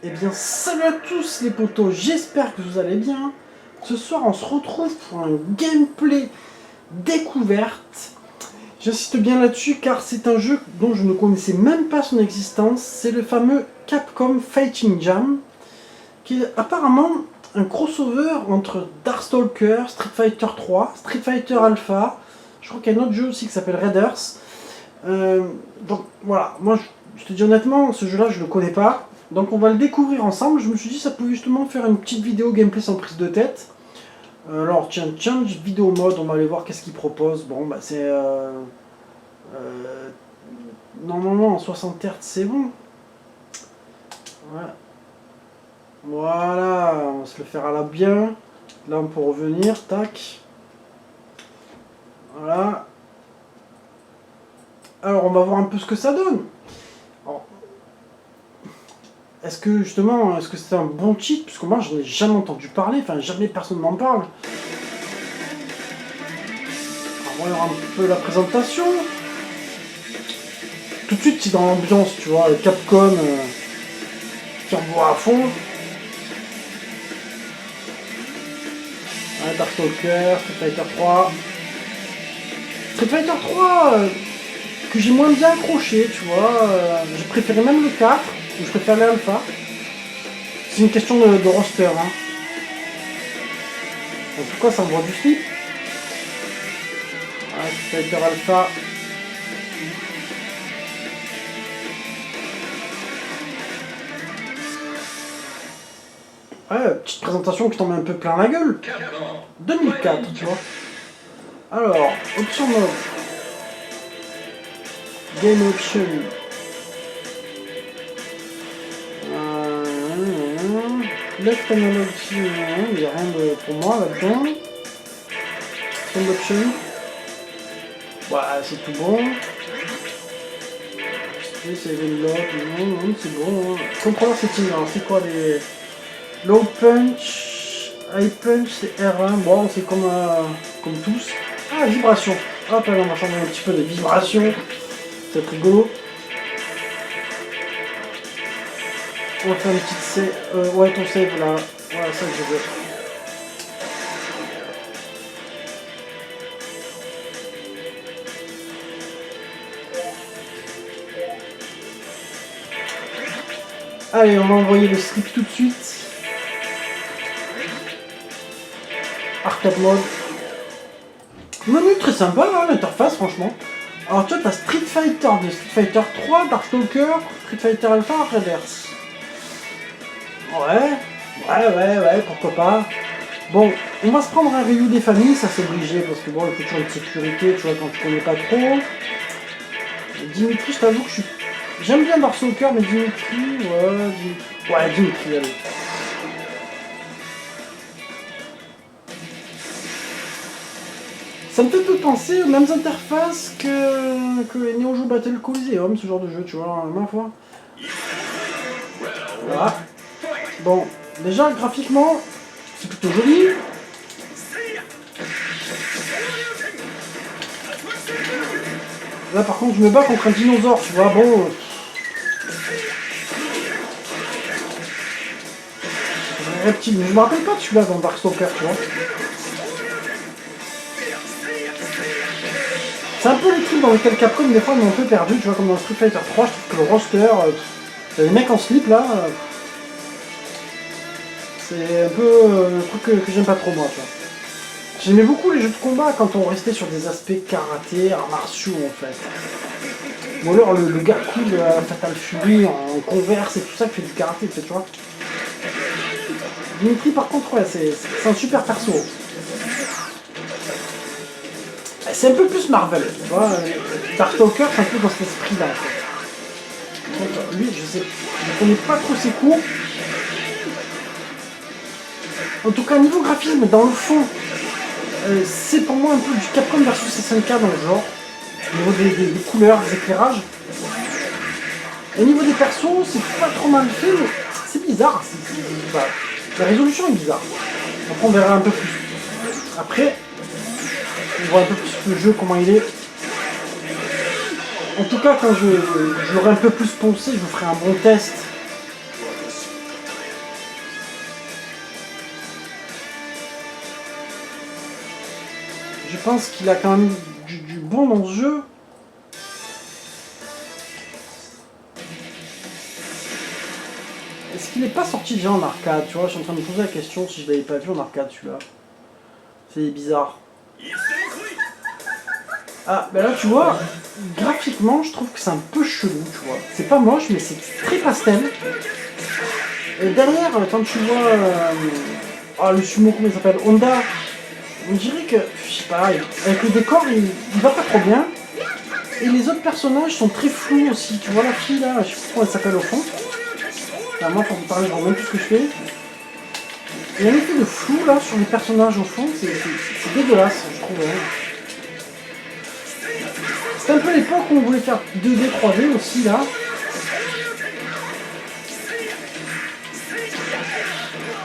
Eh bien, salut à tous les potos, j'espère que vous allez bien. Ce soir, on se retrouve pour un gameplay découverte. J'insiste bien là-dessus car c'est un jeu dont je ne connaissais même pas son existence. C'est le fameux Capcom Fighting Jam, qui est apparemment un crossover entre Darkstalker, Street Fighter 3, Street Fighter Alpha. Je crois qu'il y a un autre jeu aussi qui s'appelle Raiders. Donc voilà, moi je te dis honnêtement, ce jeu-là je ne le connais pas. Donc on va le découvrir ensemble. Je me suis dit ça pouvait justement faire une petite vidéo gameplay sans prise de tête. Alors tiens, vidéo mode, on va aller voir qu'est-ce qu'il propose. Bon bah c'est... normalement en 60 Hz c'est bon. Ouais. Voilà, on va se le faire à la bien. Là on peut revenir, tac. Voilà. Alors on va voir un peu ce que ça donne. Alors, est-ce que justement, est-ce que c'est un bon cheat? Parce que moi je n'ai jamais entendu parler, enfin jamais personne m'en parle. Alors, on va voir un peu la présentation. Tout de suite c'est dans l'ambiance, tu vois, Capcom qui envoie à fond. Ouais, Darkstalker, Street Fighter 3. Street Fighter 3 que j'ai moins bien accroché, tu vois. J'ai préféré même le 4, ou je préfère l'Alpha. C'est une question de roster. Hein. En tout cas, ça envoie du slip. Ouais, Street Fighter Alpha. Ouais, petite présentation qui tombe un peu plein la gueule. 2004, tu vois. Alors, option mode. Game option. Left analog, il n'y a rien pour moi là-dedans. Sound option. Ouais, c'est tout bon. C'est non, c'est bon. Hein. Contrôleur setting, alors c'est quoi les... Low punch, high punch, c'est R1. Bon, c'est comme tous. Ah, vibration. Hop, là, on va changer un petit peu de vibration. C'est rigolo. On va faire une petite save. Ouais, ton save là. Voilà, ça que je veux. Allez, on va envoyer le slip tout de suite. Arcade mode. Menu très sympa, hein, l'interface, franchement. Alors, tu vois, t'as Street Fighter de Street Fighter 3, Darkstalker, Street Fighter Alpha, Raiders. Ouais, pourquoi pas. Bon, on va se prendre un review des familles, ça c'est obligé, parce que bon, il faut toujours une sécurité, tu vois, quand tu connais pas trop. Dimitri, je t'avoue que je suis... J'aime bien Darkstalker, mais Dimitri, ouais, Dimitri, allez. Ça me fait peu penser aux mêmes interfaces que Neo Geo Battle Coliseum, ce genre de jeu, tu vois, ma foi. Voilà. Bon, déjà, graphiquement, c'est plutôt joli. Là, par contre, je me bats contre un dinosaure, tu vois, bon... Un reptile, mais je me rappelle pas de celui-là dans Darkstalker, tu vois. C'est un peu les trucs dans lesquels Capcom, des fois, on est un peu perdu, tu vois, comme dans Street Fighter 3, je trouve que le roster, les mecs en slip, là, c'est un peu le truc que j'aime pas trop, moi, tu vois. J'aimais beaucoup les jeux de combat quand on restait sur des aspects karaté, arts martiaux, en fait. Ou alors le gars cool de Fatal Fury en converse et tout ça qui fait du karaté, tu vois. Dimitri, par contre, ouais, c'est un super perso. C'est un peu plus Marvel, tu vois. Darkstalker, c'est un peu dans cet esprit-là, en fait. Donc, lui, je connais pas trop ses coups. En tout cas, niveau graphisme, dans le fond, c'est pour moi un peu du Capcom versus SNK dans le genre. Au niveau des couleurs, des éclairages. Au niveau des persos, c'est pas trop mal fait, mais c'est bizarre. La résolution est bizarre. Après, on verra un peu plus. Après, on voit un peu plus le jeu, comment il est. En tout cas, quand je l'aurai un peu plus poncé, je vous ferai un bon test Je pense qu'il a quand même du bon dans ce jeu. Est-ce qu'il n'est pas sorti déjà en arcade? Tu vois, je suis en train de me poser la question si je l'avais pas vu en arcade celui-là. C'est bizarre. Ah, ben là tu vois, graphiquement je trouve que c'est un peu chelou, tu vois. C'est pas moche, mais c'est très pastel. Et derrière, quand tu vois le sumo, comment il s'appelle, Honda, on dirait que, je sais pas, avec le décor, il va pas trop bien. Et les autres personnages sont très flous aussi. Tu vois la fille là, je sais pas comment elle s'appelle au fond. Enfin, moi, pour vous parler, je vois même tout ce que je fais. Il y a un effet de flou là sur les personnages au fond, c'est dégueulasse, je trouve. Hein. C'est un peu l'époque où on voulait faire 2D, 3D aussi là.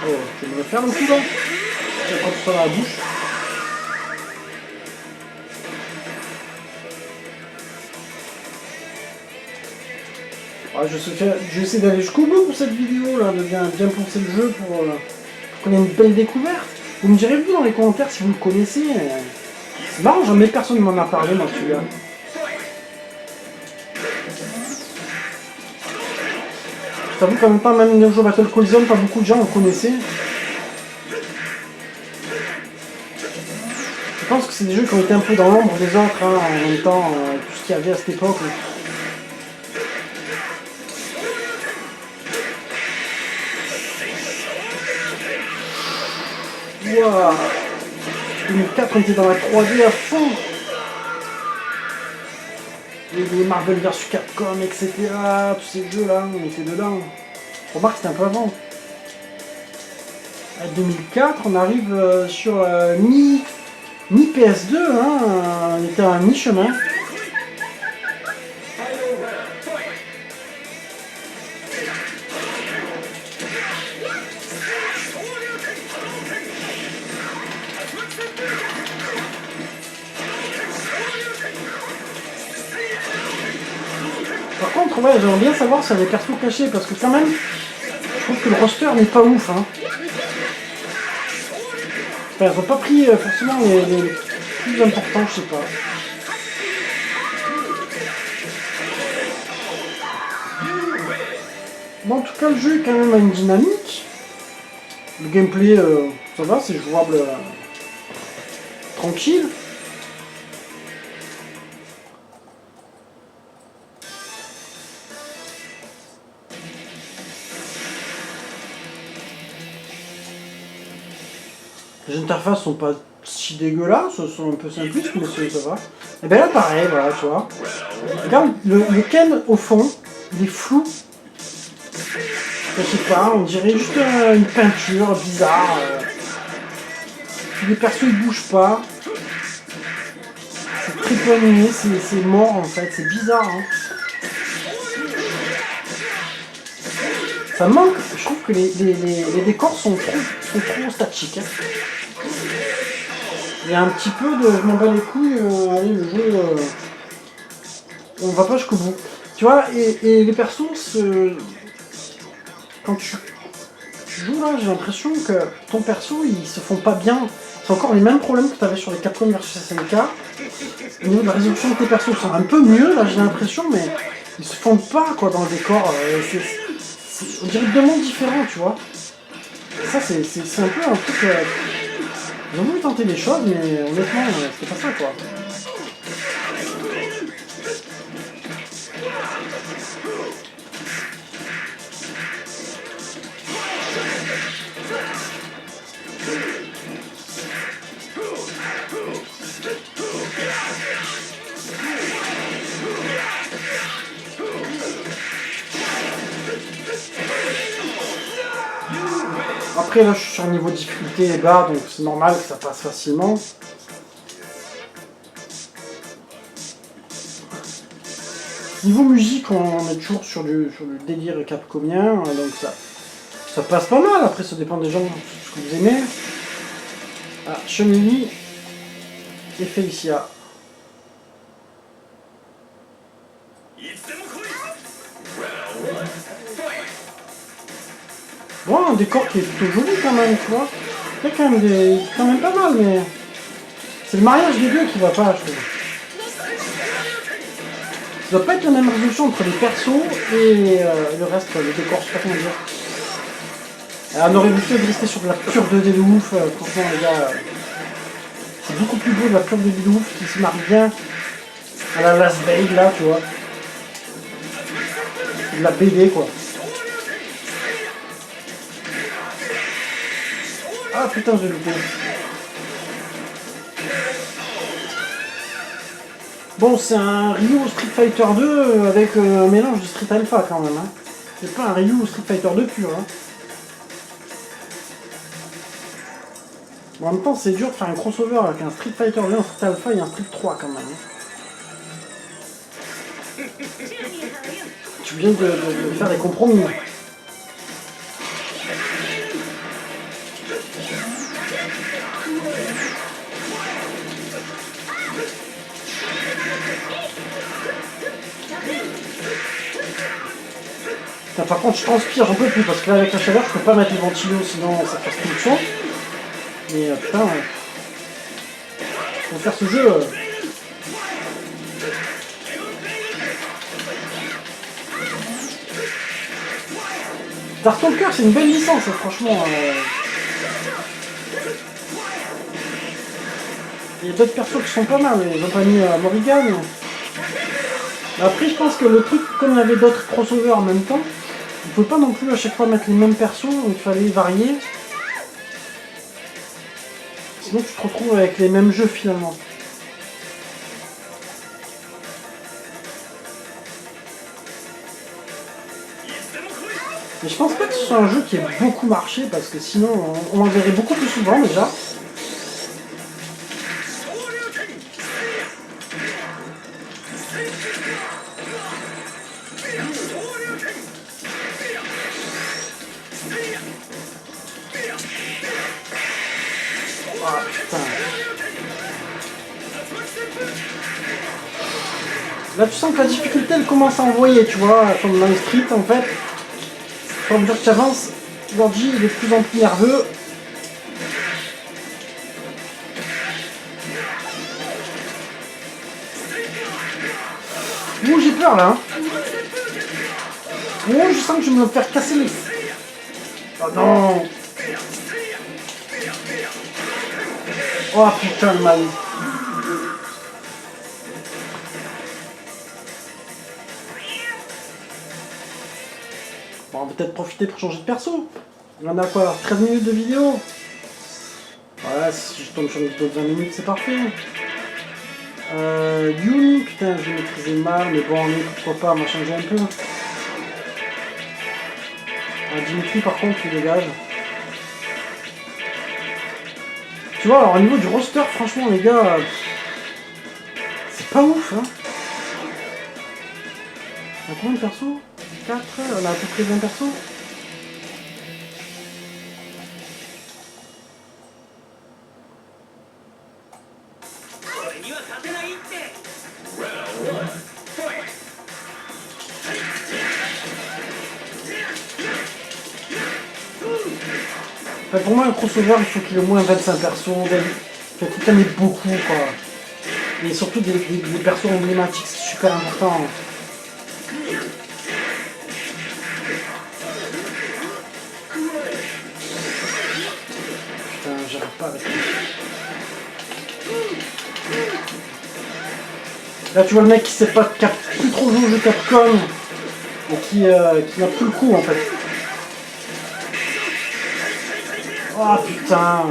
Oh, je vais me le faire le coup là. Je vais prendre ça dans la bouche. Ah, je vais essayer d'aller jusqu'au bout pour cette vidéo là, de bien penser le jeu pour qu'on ait une belle découverte. Vous me direz vous dans les commentaires si vous le connaissez. C'est marrant, jamais personne ne m'en a parlé moi celui-là. Je t'avoue qu'en même temps, même Neo Geo Battle Coliseum, pas beaucoup de gens le connaissaient. Je pense que c'est des jeux qui ont été un peu dans l'ombre des autres, hein, en même temps, tout ce qu'il y avait à cette époque. Wouah, 2004, on était dans la 3D à fond. Les Marvel vs Capcom, etc. Tous ces jeux-là, on était dedans. Remarque, c'était un peu avant. À 2004, on arrive sur mi-PS2, hein, on était à mi-chemin. Par contre, ouais, j'aimerais bien savoir s'il y a des persos cachés, parce que quand même, je trouve que le roster n'est pas ouf. Hein. Enfin, ils n'ont pas pris forcément les plus importants, je sais pas. Bon, en tout cas, le jeu est quand même à une dynamique. Le gameplay, ça va, c'est jouable tranquille. Les interfaces sont pas si dégueulasses, elles sont un peu simplistes, mais ça va. Et bien là, pareil, voilà, tu vois. Regarde, le Ken, au fond, il est flou. Je sais pas, on dirait juste une peinture bizarre. Les persos, ils bougent pas. C'est très peu animé, c'est mort, en fait. C'est bizarre, hein. Ça manque, je trouve que les décors sont trop statiques. Hein. Il y a un petit peu de je m'en bats les couilles, allez le jeu, on va pas jusqu'au bout. Tu vois, et les persos, quand tu joues là, j'ai l'impression que ton perso, ils se font pas bien. C'est encore les mêmes problèmes que tu avais sur les Capcom versus SNK. Au niveau de la résolution de tes persos, ils sont un peu mieux, là j'ai l'impression, mais ils se fondent pas quoi dans le décor. On dirait deux mondes différents, tu vois. Ça, c'est un peu un truc... Ils ont voulu tenter des choses, mais honnêtement, c'était pas ça, quoi. Après là je suis sur un niveau de difficulté bas, donc c'est normal que ça passe facilement. Niveau musique, on est toujours sur le délire capcomien, donc ça passe pas mal. Après ça dépend des gens, ce que vous aimez. Ah, Chun-Li et Félicia. Bon, un décor qui est plutôt joli quand même, tu vois. Il y a quand même pas mal, mais C'est le mariage des deux qui va pas, je trouve. Ça doit pas être la même résolution entre les persos et le reste, le décor, je sais pas comment dire. On aurait voulu rester sur de la pure 2D de ouf, franchement les gars. C'est beaucoup plus beau de la pure 2D de ouf qui se marque bien à la Last Veil là, tu vois. De la BD quoi. Ah putain, j'ai loupé. Bon, c'est un Ryu Street Fighter 2 avec un mélange de Street Alpha quand même. Hein. C'est pas un Ryu Street Fighter 2 pur. Hein. Bon, en même temps, c'est dur de faire un crossover avec un Street Fighter 2, un Street Alpha et un Street 3 quand même. Hein. Tu viens de faire des compromis. Par contre, je transpire, j'en peux plus parce que là, avec la chaleur, je peux pas mettre les ventilos sinon ça casse tout le son. Mais putain, pour faire ce jeu. Darkstalker, c'est une belle licence, franchement. Il y a d'autres persos qui sont pas mal, ils ont pas mis Morrigan. Après, je pense que le truc, comme il y avait d'autres crossovers en même temps, il ne faut pas non plus à chaque fois mettre les mêmes persos, donc il fallait varier. Sinon tu te retrouves avec les mêmes jeux finalement. Mais je pense pas que ce soit un jeu qui ait beaucoup marché, parce que sinon on le verrait beaucoup plus souvent déjà. Ah putain. Là tu sens que la difficulté elle commence à envoyer, tu vois, comme dans les Street en fait. Quand on veut dire que tu avances, Lordji il est de plus en plus nerveux. Ouh, j'ai peur là. Oh, je sens que je vais me faire casser les... Oh non. Oh putain le mal. Bon, on va peut-être profiter pour changer de perso. Il y en a quoi, 13 minutes de vidéo. Voilà, si je tombe sur une vidéo de 20 minutes, c'est parfait. Yun, putain, je vais maîtriser mal, mais bon, pourquoi pas, on va changer un peu. Dimitri, par contre, il dégage. Tu vois, alors au niveau du roster, franchement, les gars, c'est pas ouf, hein. On a combien de persos? 4, on a à peu près 20 persos. Enfin, pour moi, un crossover, il faut qu'il ait au moins 25 persos. Il faut qu'il y en ait beaucoup, quoi. Et surtout des persos emblématiques, c'est super important. Putain, j'arrive pas avec lui. Là, tu vois le mec qui sait pas, qui a plus trop joué au jeu Capcom et qui n'a plus le coup en fait. Oh putain!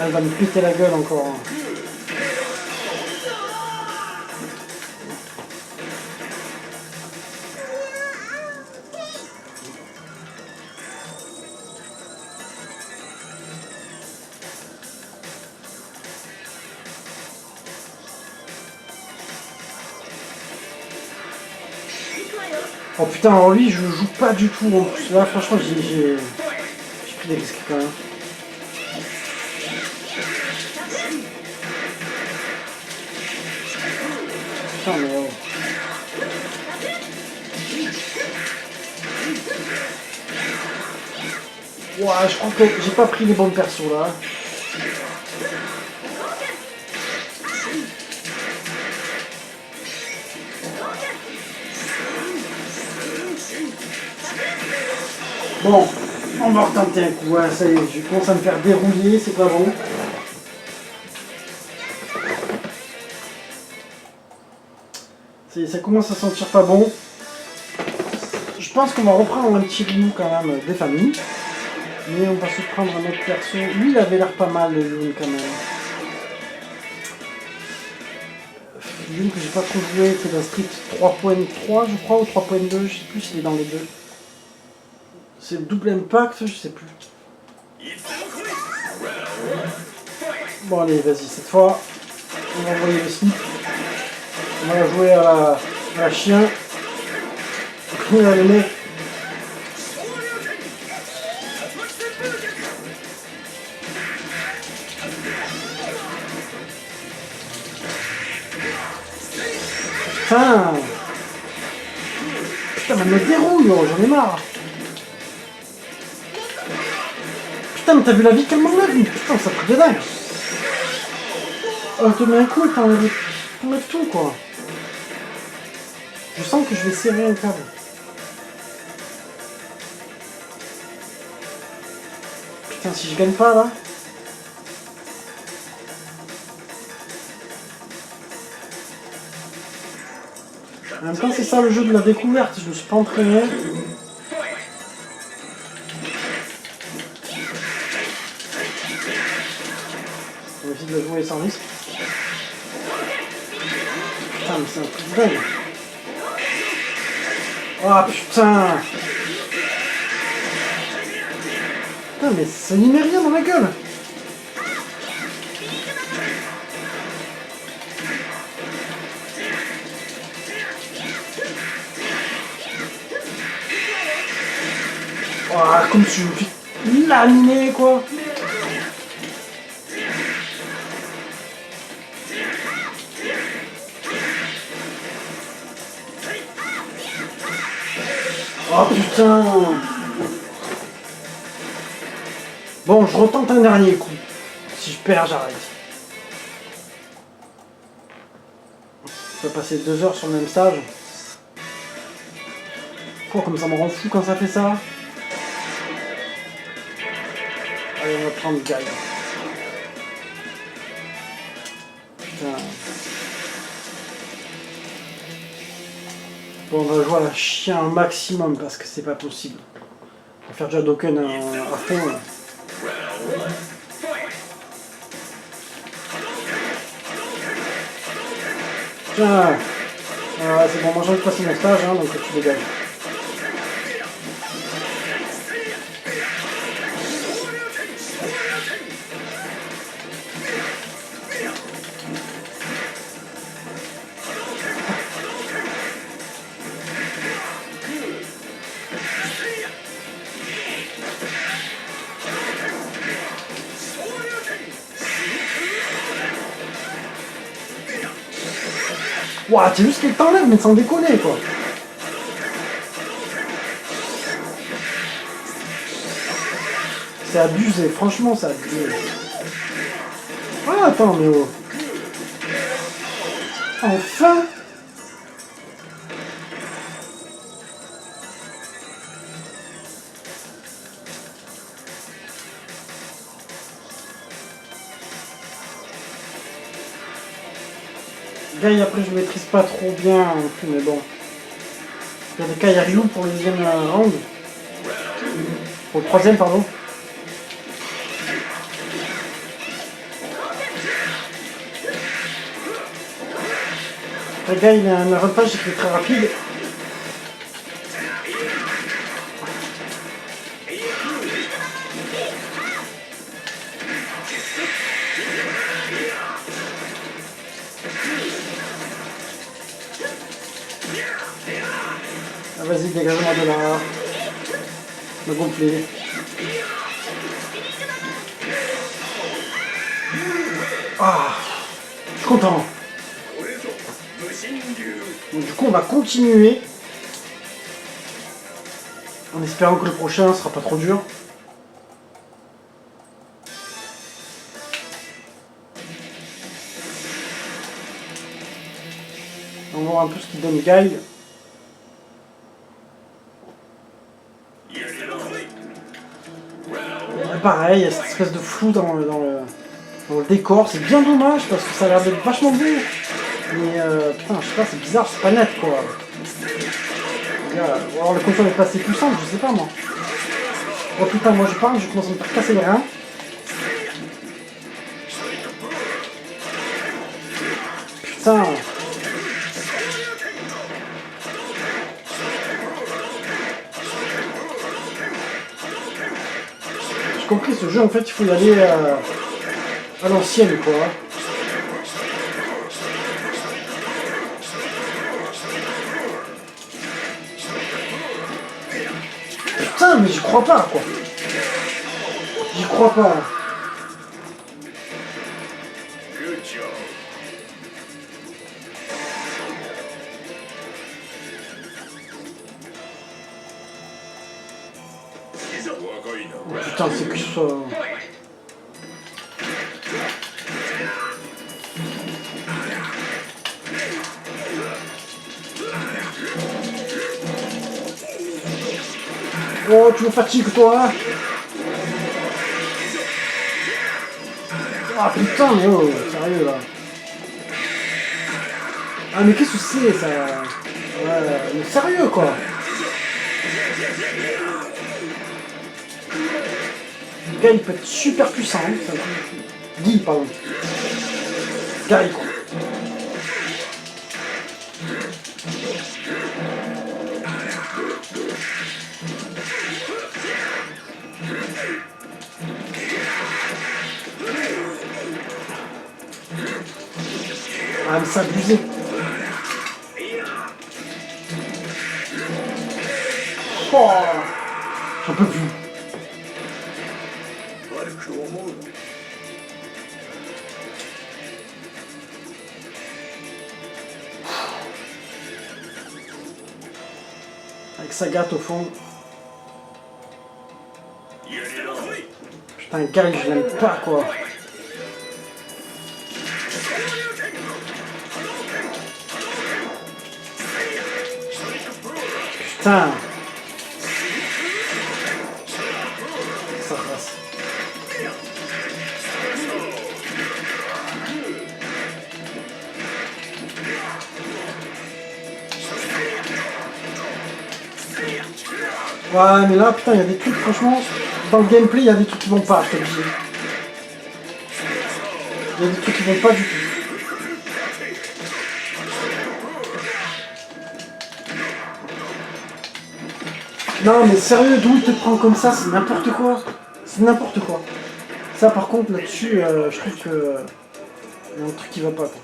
Elle va me péter la gueule encore. Oh putain, alors lui je joue pas du tout en plus. Là franchement j'ai pris des risques quand même. Putain mais oh. Ouah, je crois que j'ai pas pris les bons persos là. Bon, on va retenter un coup. Ouais, ça y est, je commence à me faire dérouiller, c'est pas bon. Ça commence à sentir pas bon. Je pense qu'on va reprendre un petit Ryu quand même des familles. Mais on va se prendre un autre perso. Lui, il avait l'air pas mal, le Lune, quand même. Lune que j'ai pas trop joué, c'est dans Street 3.3, je crois, ou 3.2, je sais plus s'il est dans les deux. C'est le double impact, je sais plus. Bon, allez, vas-y, cette fois, on va envoyer le slip. On va jouer à la chien. Le mec. Putain, mais elle me dérouille, oh, j'en ai marre. Putain, mais t'as vu la vie qu'elle m'enlève? Putain, ça truc de dingue. Oh, elle te met un coup et t'enlèves tout, quoi. Je sens que je vais serrer un câble. Putain, si je gagne pas, là... En même temps, c'est ça le jeu de la découverte, je me suis pas entraîné. On va essayer de la jouer sans risque. Putain, mais c'est un truc de dingue. Oh putain! Putain, mais ça n'y met rien dans la gueule! Oh, comme tu me fais laminer, quoi! Oh putain! Bon, je retente un dernier coup. Si je perds, j'arrête. Je vais passer 2 heures sur le même stage. Quoi, comme ça me rend fou quand ça fait ça? Allez, on va prendre Guy. Putain. Bon, on va jouer à la chien un maximum parce que c'est pas possible. On va faire déjà Dokken à fond. Là. Tiens. C'est bon, moi j'ai envie de passer mon stage, hein, donc tu dégages. Ouah, t'as vu ce qu'elle t'enlève, mais sans déconner, quoi. C'est abusé, franchement, c'est abusé. Ah, attends, mais oh. Enfin! Guy, après, je maîtrise pas trop bien non plus, mais bon. Il y a des Kairyu pour le deuxième round. Pour le troisième, pardon. Le gars, il a un avantage, c'est qu'il est très rapide. Ah, vas-y, dégage-moi de là. Me gonfler. Ah, je suis content. Donc, du coup, on va continuer. En espérant que le prochain sera pas trop dur. On va voir un peu ce qu'il donne Guy. pareil, il y a cette espèce de flou dans le décor. C'est bien dommage parce que ça a l'air d'être vachement beau. Mais putain, je sais pas, c'est bizarre, c'est pas net quoi. Ou alors le console est pas assez puissante, je sais pas moi. Oh putain, moi je parle, je commence à me faire casser les reins. Putain. J'ai compris, ce jeu en fait il faut y aller à l'ancienne quoi. Putain, mais j'y crois pas quoi. J'y crois pas. Oh, putain, c'est que ça. Oh, tu me fatigues toi hein. Ah putain, mais oh, sérieux là. Ah mais qu'est-ce que c'est ça? Ouais, mais sérieux quoi. Le gars il peut être super puissant. Hein, Guy, pardon. Gary quoi. Ah mais c'est abusé. Oh, j'en peux plus. Avec Sagat au fond. Putain, Gary, je l'aime pas quoi. Putain. Ça passe. Ouais, mais là, putain, il y a des trucs, franchement, dans le gameplay, il y a des trucs qui vont pas, je te le dis. Il y a des trucs qui vont pas du tout. Non, mais sérieux, d'où il te prend comme ça, c'est n'importe quoi. C'est n'importe quoi. Ça, par contre, là-dessus, je trouve que il y a un truc qui va pas, quoi.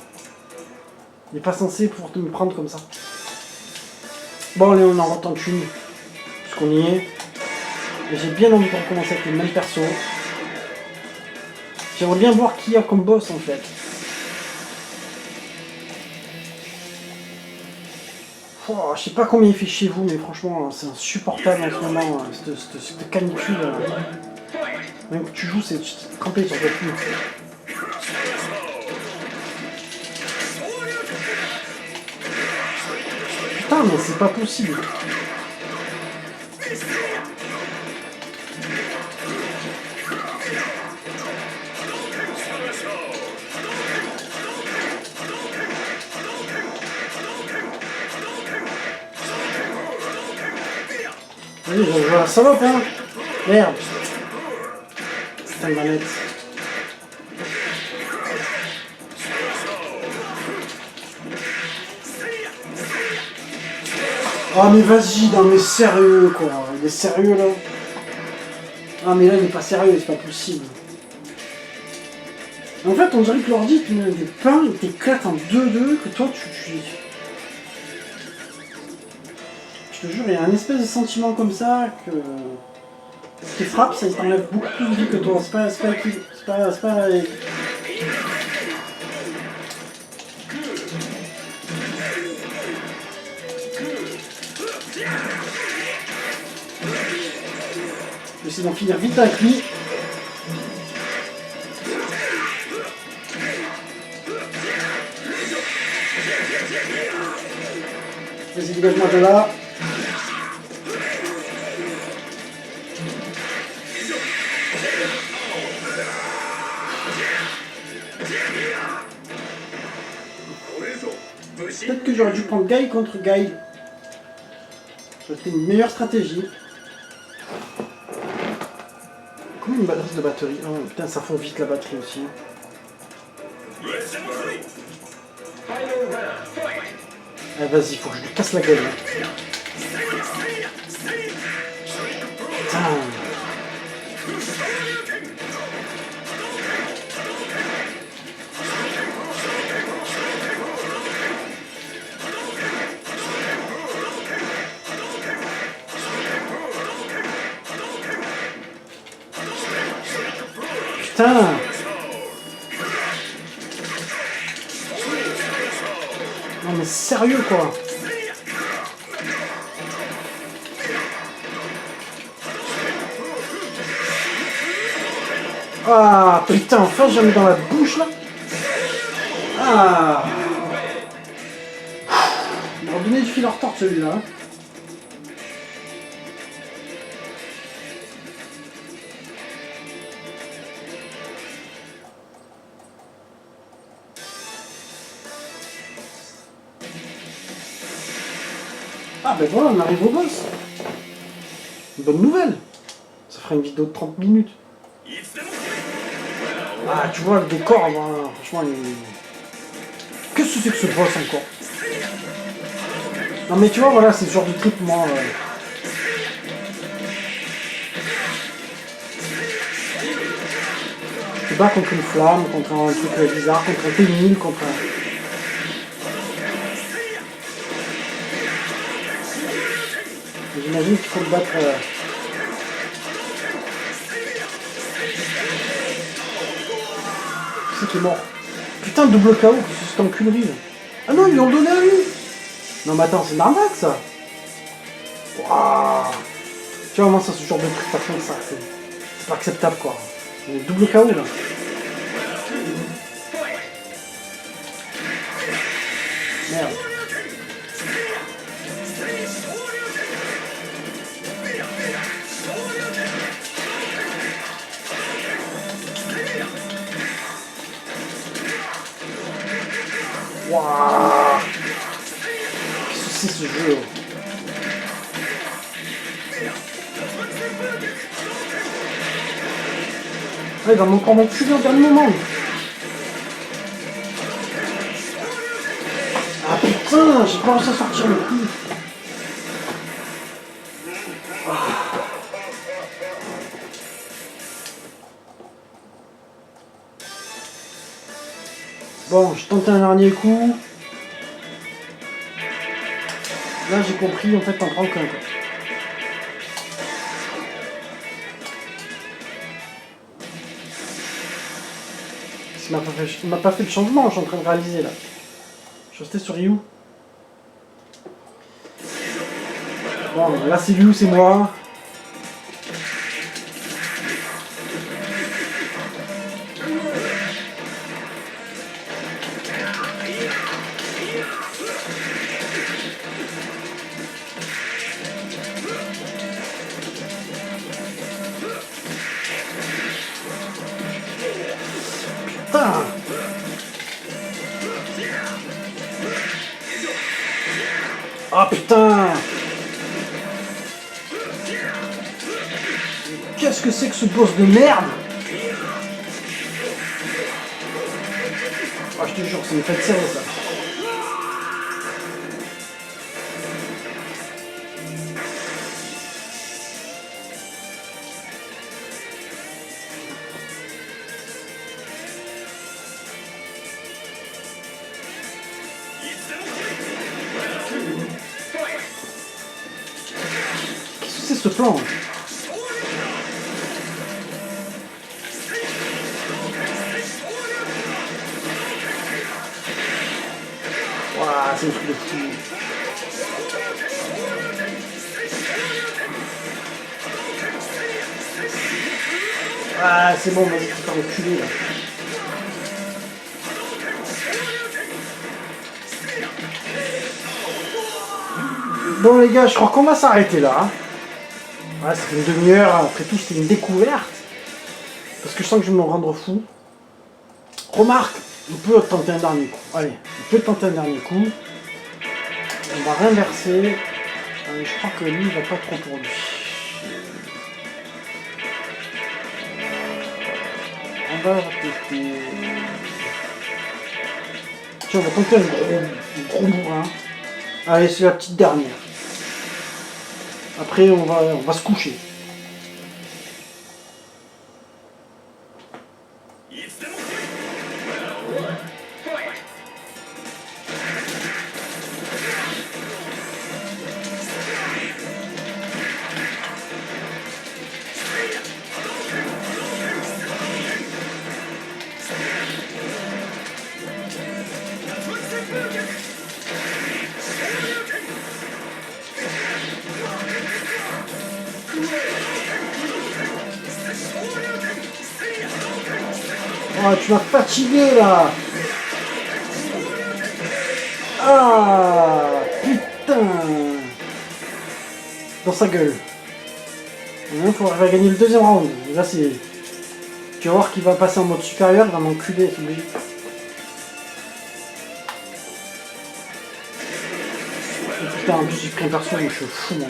Il est pas censé pouvoir te me prendre comme ça. Bon, allez, on en retente une. Parce qu'on y est. Et j'ai bien envie qu'on recommence avec les mêmes persos. J'aimerais bien voir qui y a comme boss, en fait. Oh, je sais pas combien il fait chez vous, mais franchement, c'est insupportable en ce moment, cette canicule. Même que tu joues, c'est crampé sur le plus. Putain, mais c'est pas possible. Vas-y, je joue à la salope, hein. Merde. Putain de manette. Ah mais vas-y, non mais sérieux quoi. Il est sérieux là. Ah mais là il est pas sérieux, c'est pas possible. En fait on dirait que l'ordi te met des pains, il t'éclate en 2-2, que toi tu... Je te jure, il y a un espèce de sentiment comme ça que... Tes frappes, ça t'enlève beaucoup plus de vie que toi. C'est pas... Je vais essayer d'en finir vite avec lui. Vas-y, dégage-moi de là. Peut-être que j'aurais dû prendre Guy contre Guy. C'était une meilleure stratégie. Comment une batterie de batterie? Oh, putain, ça fond vite la batterie aussi. Ah, vas-y, faut que je lui casse la gueule. Putain. Putain. Non mais sérieux quoi. Ah putain, enfin j'en ai dans la bouche là. Ah. Il m'a donné le fil en retard celui-là. Ah ben voilà, on arrive au boss. Une bonne nouvelle. Ça fera une vidéo de 30 minutes. Ah tu vois le décor, voilà, franchement il... Qu'est-ce que c'est que ce boss encore? Non mais tu vois voilà, c'est ce genre de truc moi... Tu te bats contre une flamme, contre un truc bizarre, contre un pénil, contre un... J'imagine qu'il faut le battre... C'est qui est mort. Putain, double KO, c'est cette enculerie là. Ah non, ils l'ont donné à lui. Non mais attends, c'est une arnaque ça. Waouh. Tu vois, moi ça, ce genre de truc, par contre, ça, c'est pas acceptable quoi. Double KO là. Merde. Waouh. Qu'est-ce que c'est ce jeu? Ah, il va encore m'enculer au dernier moment. Ah putain, j'ai pas réussi à sortir le coup. Bon, je tente un dernier coup. Là, j'ai compris, en fait, t'en prends qu'un, quoi. Il m'a pas fait de changement, je suis en train de réaliser, là. Je suis resté sur Ryu. Bon, là, c'est Ryu, c'est moi. Putain! Ah putain! Qu'est-ce que c'est que ce boss de merde? Ah, je te jure, ça me fait serrer ça. Qu'est-ce que c'est ce plan? Ouah, c'est un truc de fou. Ah, c'est bon, vas-y, tu peux reculer là. Bon les gars, je crois qu'on va s'arrêter là. Ouais, ça fait une demi-heure, après tout c'était une découverte. Parce que je sens que je vais me rendre fou. Remarque, on peut tenter un dernier coup. Allez, on peut tenter un dernier coup. On va réinverser. Je crois que lui, il va pas trop pour lui. On va tester. Tiens, on va tenter un gros bourrin. Allez, c'est la petite dernière. Après, on va se coucher. Oh, tu m'as fatigué là. Ah, putain. Dans sa gueule. Il faut gagner le deuxième round. Là, c'est... Tu vas voir qu'il va passer en mode supérieur, il va m'enculer, c'est logique. Putain, en plus, j'ai pris un perso, mais je suis fou, moi.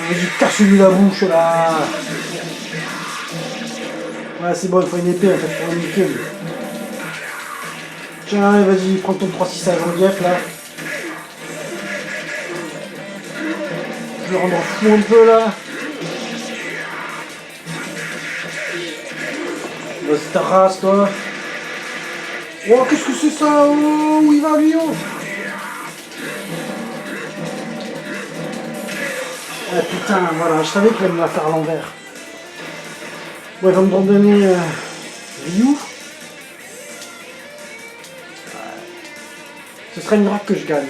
Vas-y, casse-lui la bouche, là. Ouais, c'est bon, il faut une épée, en fait, pour le niquer. Tiens, allez, vas-y, prends ton 3-6 à Zangief, là. Je vais le rendre fou un peu, là. Vas-y, ta race, toi. Oh, qu'est-ce que c'est ça? Oh, où il va, lui, oh? Ah, putain, voilà, je savais qu'il allait me la faire à l'envers. Bon, il va me donner Ryu. Ce serait une miracle que je gagne.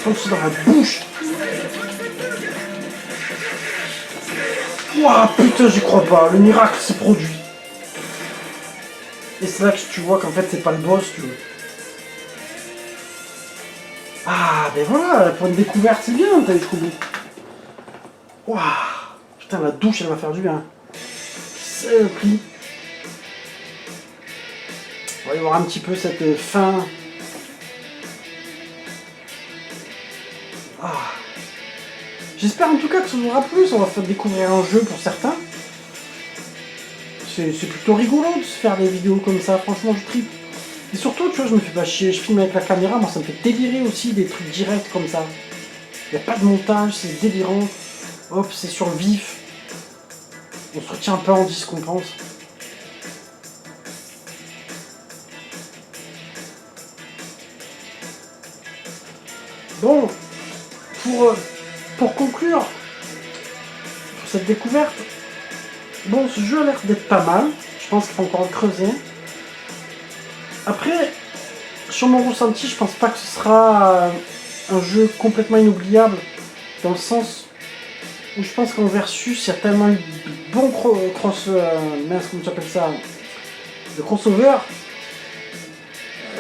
Comme c'est dans la bouche. Ouah, putain, j'y crois pas. Le miracle s'est produit. Et c'est là que tu vois qu'en fait, c'est pas le boss, tu veux. Ah, ben voilà, pour une découverte, c'est bien, t'as jusqu'au bout. Ouah, putain, la douche, elle va faire du bien. C'est le pli. On va y voir un petit peu cette fin. Ah. J'espère en tout cas que ça vous aura plu, ça va faire découvrir un jeu pour certains. C'est plutôt rigolo de se faire des vidéos comme ça, franchement je tripe. Et surtout, tu vois, je me fais pas chier, je filme avec la caméra, moi ça me fait délirer aussi des trucs directs comme ça. Il n'y a pas de montage, c'est délirant. Hop, c'est sur le vif. On se retient pas, on dit ce qu'on pense. Bon, pour conclure, pour cette découverte, bon, ce jeu a l'air d'être pas mal. Je pense qu'il faut encore le creuser. Après, sur mon ressenti, je pense pas que ce sera un jeu complètement inoubliable, dans le sens où je pense qu'en Versus, il y a tellement eu de bons mince, comment tu appelles ça, de crossover.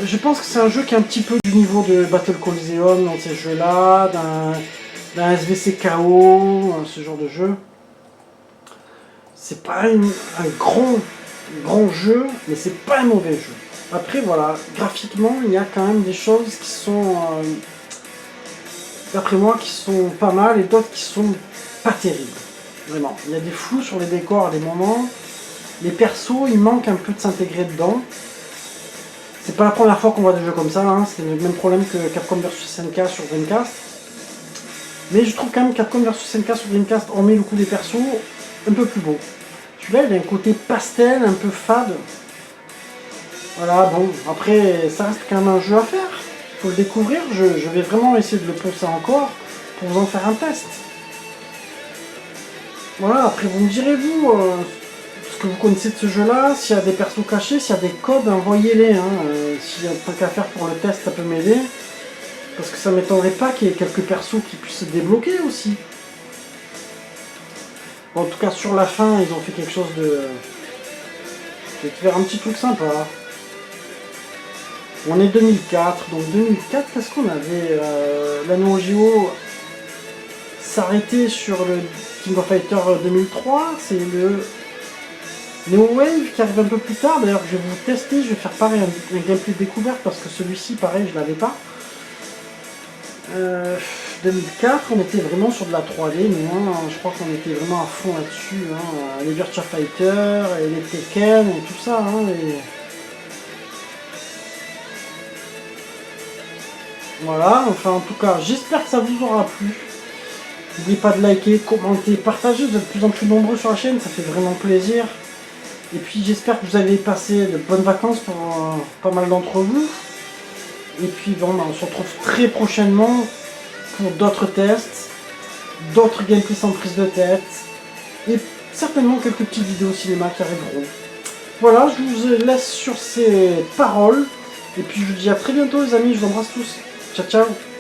Je pense que c'est un jeu qui est un petit peu du niveau de Battle Coliseum dans ces jeux-là, d'un SVC KO, ce genre de jeu. C'est pas un grand jeu, mais c'est pas un mauvais jeu. Après voilà, graphiquement, il y a quand même des choses qui sont, d'après moi, qui sont pas mal et d'autres qui sont pas terribles. Vraiment, il y a des flous sur les décors à des moments. Les persos, il manque un peu de s'intégrer dedans. C'est pas la première fois qu'on voit des jeux comme ça, hein. C'est le même problème que Capcom vs SNK sur Dreamcast. Mais je trouve quand même Capcom vs SNK sur Dreamcast, hormis le coup des persos, un peu plus beau. Celui-là, il a un côté pastel, un peu fade. Voilà, bon, après, ça reste quand même un jeu à faire. Il faut le découvrir, je vais vraiment essayer de le pousser encore pour vous en faire un test. Voilà, après vous me direz vous ce que vous connaissez de ce jeu-là, s'il y a des persos cachés, s'il y a des codes, envoyez-les. Hein. S'il y a un truc à faire pour le test, ça peut m'aider. Parce que ça m'étonnerait pas qu'il y ait quelques persos qui puissent se débloquer aussi. En tout cas, sur la fin, ils ont fait quelque chose de... Je vais te faire un petit truc sympa. On est 2004, donc 2004, qu'est-ce qu'on avait la Neo Geo s'arrêter sur le King of Fighters 2003, c'est le Neo Wave qui arrive un peu plus tard. D'ailleurs, je vais vous tester, je vais faire pareil un gameplay découverte parce que celui-ci, pareil, je l'avais pas. 2004, on était vraiment sur de la 3D, mais hein, je crois qu'on était vraiment à fond là-dessus. Hein, les Virtua Fighter, et les Tekken, et tout ça. Hein, et... Voilà, enfin en tout cas, j'espère que ça vous aura plu. N'oubliez pas de liker, commenter, partager, vous êtes de plus en plus nombreux sur la chaîne, ça fait vraiment plaisir. Et puis j'espère que vous avez passé de bonnes vacances pour pas mal d'entre vous. Et puis bon, on se retrouve très prochainement pour d'autres tests, d'autres gameplays sans prise de tête, et certainement quelques petites vidéos cinéma qui arriveront. Voilà, je vous laisse sur ces paroles, et puis je vous dis à très bientôt les amis, je vous embrasse tous. Ciao ciao.